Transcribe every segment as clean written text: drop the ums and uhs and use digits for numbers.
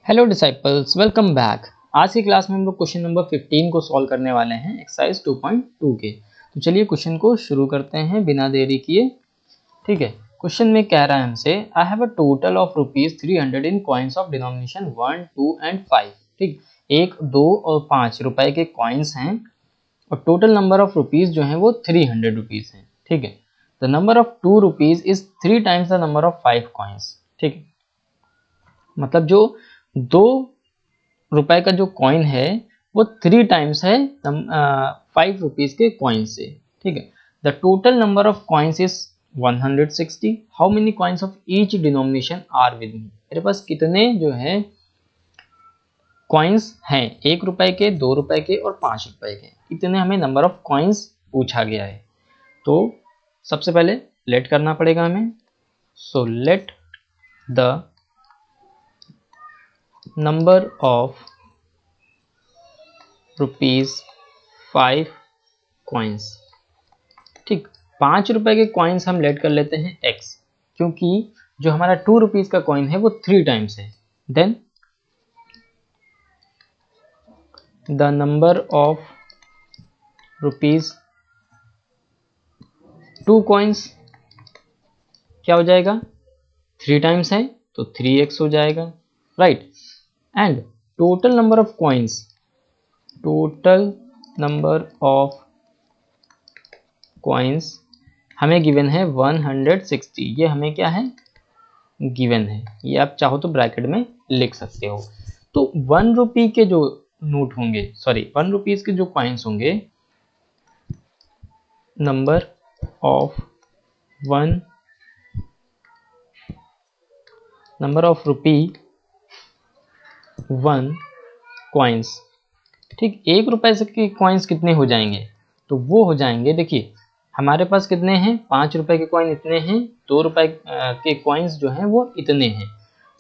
Hello disciples, welcome back. आज की class में हम लोग क्वेश्चन नंबर 15 को सॉल्व करने वाले हैं एक्सरसाइज 2.2 के। तो चलिए क्वेश्चन को शुरू करते हैं बिना देरी किए। ठीक है, क्वेश्चन में कह रहा है हमसे I have a total of ₹300 in coins of denomination 1, 2 and 5। ठीक, 1, 2 और 5 रुपए के कॉइन्स हैं और टोटल नंबर ऑफ रुपीज जो है वो 300 रुपीज है। ठीक है, the number of 2 rupees is 3 times the number of 5 coins. ठीक है, मतलब जो 2 रुपए का जो कॉइन है वो 3 टाइम्स है 5 रुपीज के कॉइन से। ठीक है, the total number of coins is 160। How many coins of each denomination are with me. मेरे पास कितने जो है कॉइन्स हैं, 1 रुपए के, 2 रुपए के और 5 रुपए के, इतने हमें नंबर ऑफ कॉइन्स पूछा गया है। तो सबसे पहले लेट करना पड़ेगा हमें। So let the number of ₹5 coins. ठीक, 5 रुपए के कॉइन्स हम लेट कर लेते हैं x, क्योंकि जो हमारा 2 रुपीज का कॉइन है वो 3 टाइम्स है। Then the number of ₹2 coins क्या हो जाएगा, 3 टाइम्स है तो 3x हो जाएगा, right. And total number of coins, total number of coins हमें गिवन है 160। ये हमें क्या है, गिवन है। ये आप चाहो तो ब्रैकेट में लिख सकते हो। तो 1 रुपी के जो नोट होंगे, सॉरी 1 रुपीज के जो कॉइन्स होंगे, नंबर ऑफ ₹1 कॉइन्स। ठीक, 1 रुपए से के कॉइन्स कितने हो जाएंगे, तो वो हो जाएंगे, देखिए हमारे पास कितने हैं, 5 रुपए के कॉइन इतने हैं, 2 रुपए के कॉइन्स जो हैं वो इतने हैं।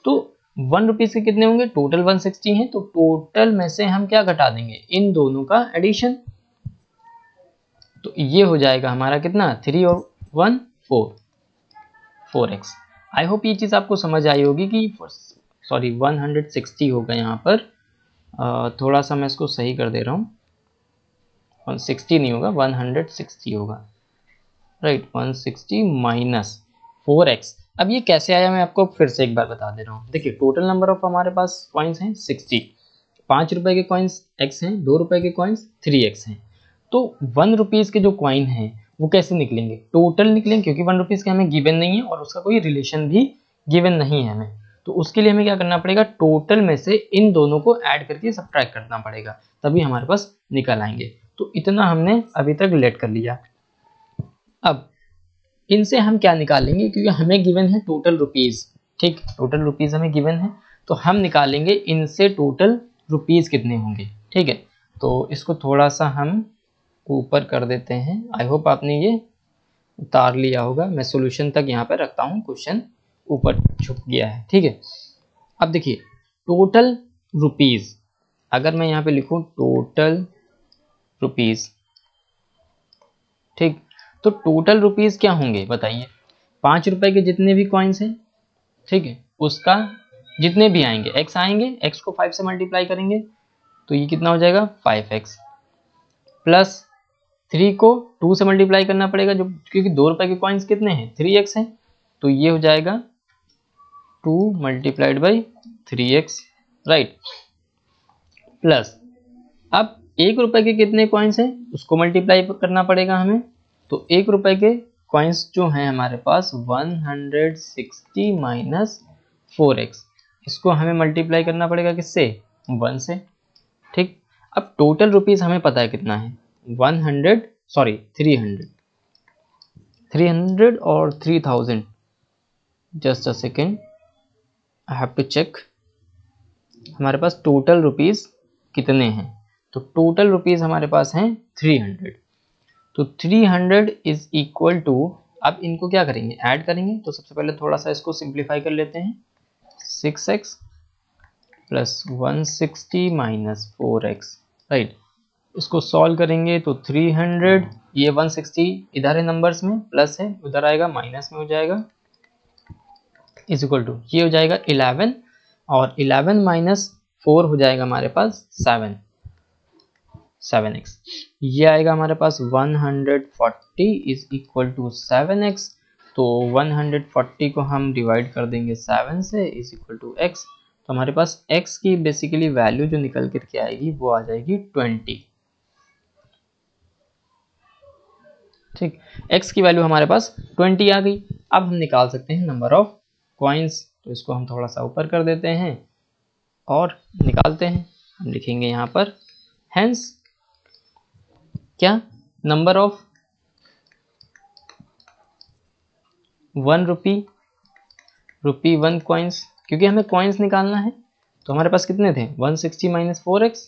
तो 1 रुपीज के कितने होंगे, टोटल 160 हैं। तो टोटल में से हम क्या घटा देंगे, इन दोनों का एडिशन। तो ये हो जाएगा हमारा कितना, 3 और 1 4x। आई होप ये चीज आपको समझ आई होगी कि सॉरी 160 होगा यहाँ पर। थोड़ा सा मैं इसको सही कर दे रहा हूँ, 160 नहीं होगा, 160 होगा, राइट। 160 minus 4x। अब ये कैसे आया मैं आपको फिर से एक बार बता दे रहा हूँ। देखिए टोटल नंबर ऑफ हमारे पास कॉइन्स हैं 60, 5 रुपए के कॉइन्स x हैं, 2 रुपए के कॉइन्स 3x हैं। तो 1 रुपीज के जो कॉइन हैं वो कैसे निकलेंगे, टोटल निकलेंगे, क्योंकि 1 रुपीज के हमें गिवन नहीं है और उसका कोई रिलेशन भी गिवन नहीं है हमें। तो उसके लिए हमें क्या करना पड़ेगा, टोटल में से इन दोनों को ऐड करके सब्ट्रैक्ट करना पड़ेगा, तभी हमारे पास निकल आएंगे। तो इतना हमने अभी तक लेट कर लिया। अब इनसे हम क्या निकालेंगे, क्योंकि हमें गिवन है टोटल रुपीज। ठीक, टोटल रुपीज हमें गिवन है, तो हम निकालेंगे इनसे टोटल रुपीज कितने होंगे। ठीक है, तो इसको थोड़ा सा हम ऊपर कर देते हैं। आई होप आपने ये उतार लिया होगा। मैं सॉल्यूशन तक यहाँ पे रखता हूँ, क्वेश्चन ऊपर झुक गया है। ठीक है, अब देखिए टोटल रुपीज, अगर मैं यहाँ पे लिखूँ टोटल रुपीज, ठीक, तो टोटल रुपीज क्या होंगे बताइए, 5 रुपए के जितने भी कॉइन्स हैं, ठीक है, उसका जितने भी आएंगे, x आएंगे, x को 5 से मल्टीप्लाई करेंगे तो ये कितना हो जाएगा 5x, प्लस 3 को 2 से मल्टीप्लाई करना पड़ेगा, जो क्योंकि 2 रुपए के कॉइन्स कितने हैं 3x हैं, तो ये हो जाएगा 2 multiplied by 3x, right. Plus अब 1 रुपए के कितने कॉइन्स हैं उसको मल्टीप्लाई करना पड़ेगा हमें। तो 1 रुपए के कॉइन्स जो हैं हमारे पास 160 माइनस 4x, इसको हमें मल्टीप्लाई करना पड़ेगा किससे, 1 से। ठीक, अब टोटल रुपीज हमें पता है कितना है, 300 और 3000। Just a second, I have to check हमारे पास टोटल रुपीज कितने हैं। तो टोटल रुपीज हमारे पास हैं 300। तो 300 इज इक्वल टू, अब इनको क्या करेंगे, ऐड करेंगे। तो सबसे पहले थोड़ा सा इसको सिंप्लीफाई कर लेते हैं, 6x plus 160 minus 4x, right. इसको सॉल्व करेंगे तो 300, ये 160 इधर है नंबर्स में, प्लस है उधर आएगा माइनस में हो जाएगा, इज इक्वल टू ये हो जाएगा 11 और 11 माइनस 4 हो जाएगा हमारे पास 7x। ये आएगा हमारे पास 140 इज इक्वल टू 7x। तो 140 को हम डिवाइड कर देंगे 7 से इज इक्वल टू x। तो हमारे पास x की बेसिकली वैल्यू जो निकल करके आएगी वो आ जाएगी 20। ठीक, x की वैल्यू हमारे पास 20 आ गई। अब हम निकाल सकते हैं नंबर ऑफ कॉइन्स। तो इसको हम थोड़ा सा ऊपर कर देते हैं और निकालते हैं। हम लिखेंगे यहाँ पर हेंस क्या, नंबर ऑफ 1 रुपी 1 कॉइन्स, क्योंकि हमें कॉइन्स निकालना है। तो हमारे पास कितने थे 160 माइनस 4x।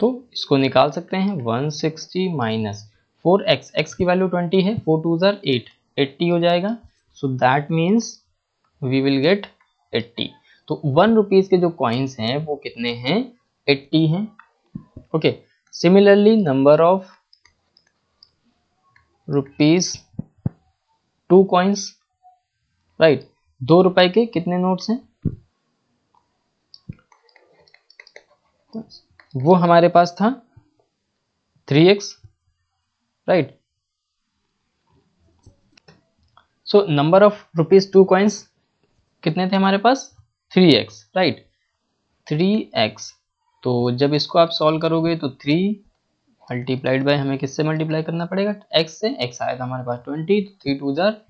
तो इसको निकाल सकते हैं 160 माइनस 4x। x की वैल्यू 20 है, 4 2 जार 8, 80 हो जाएगा। So that means we will get 80। तो 1 रुपीज के जो कॉइन्स हैं वो कितने हैं 80 हैं। Okay, similarly number of rupees 2 coins, right, 2 रुपए के कितने नोट्स हैं वो हमारे पास था 3x, right. So number of rupees 2 coins कितने थे हमारे पास 3x, राइट, 3x। तो जब इसको आप सॉल्व करोगे तो 3 मल्टीप्लाइड बाय, हमें किससे मल्टीप्लाई करना पड़ेगा x से। x आया था हमारे पास 20, 3 2 जार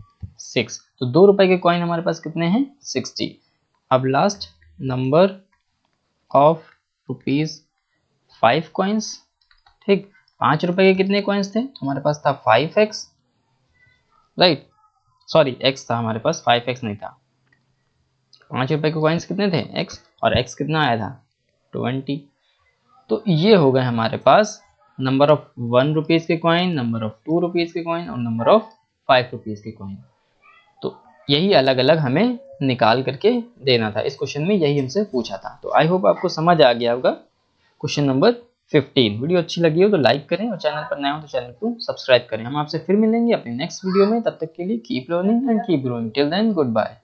6। तो 2 रुपए के कॉइन हमारे पास कितने हैं 60। अब last number of rupees 5 coins, ठीक, 5 रुपए के कितने कॉइन्स थे, तो हमारे पास था 5x, राइट, सॉरी x था हमारे पास, 5x नहीं था। 5 रुपए के कॉइन्स कितने थे x, और x कितना आया था 20। तो ये हो गए हमारे पास नंबर ऑफ 1 रुपीज के कॉइन, नंबर ऑफ 2 रुपीज के कॉइन और नंबर ऑफ 5 रुपीज के कॉइन। तो यही अलग अलग हमें निकाल करके देना था। इस क्वेश्चन में यही हमसे पूछा था। तो आई होप आपको समझ आ गया होगा क्वेश्चन नंबर 15। वीडियो अच्छी लगी हो तो लाइक करें और चैनल पर नए हो तो चैनल को सब्सक्राइब करें। हम आपसे फिर मिलेंगे अपने नेक्स्ट वीडियो में। तब तक के लिए keep learning and keep growing. Till then good bye.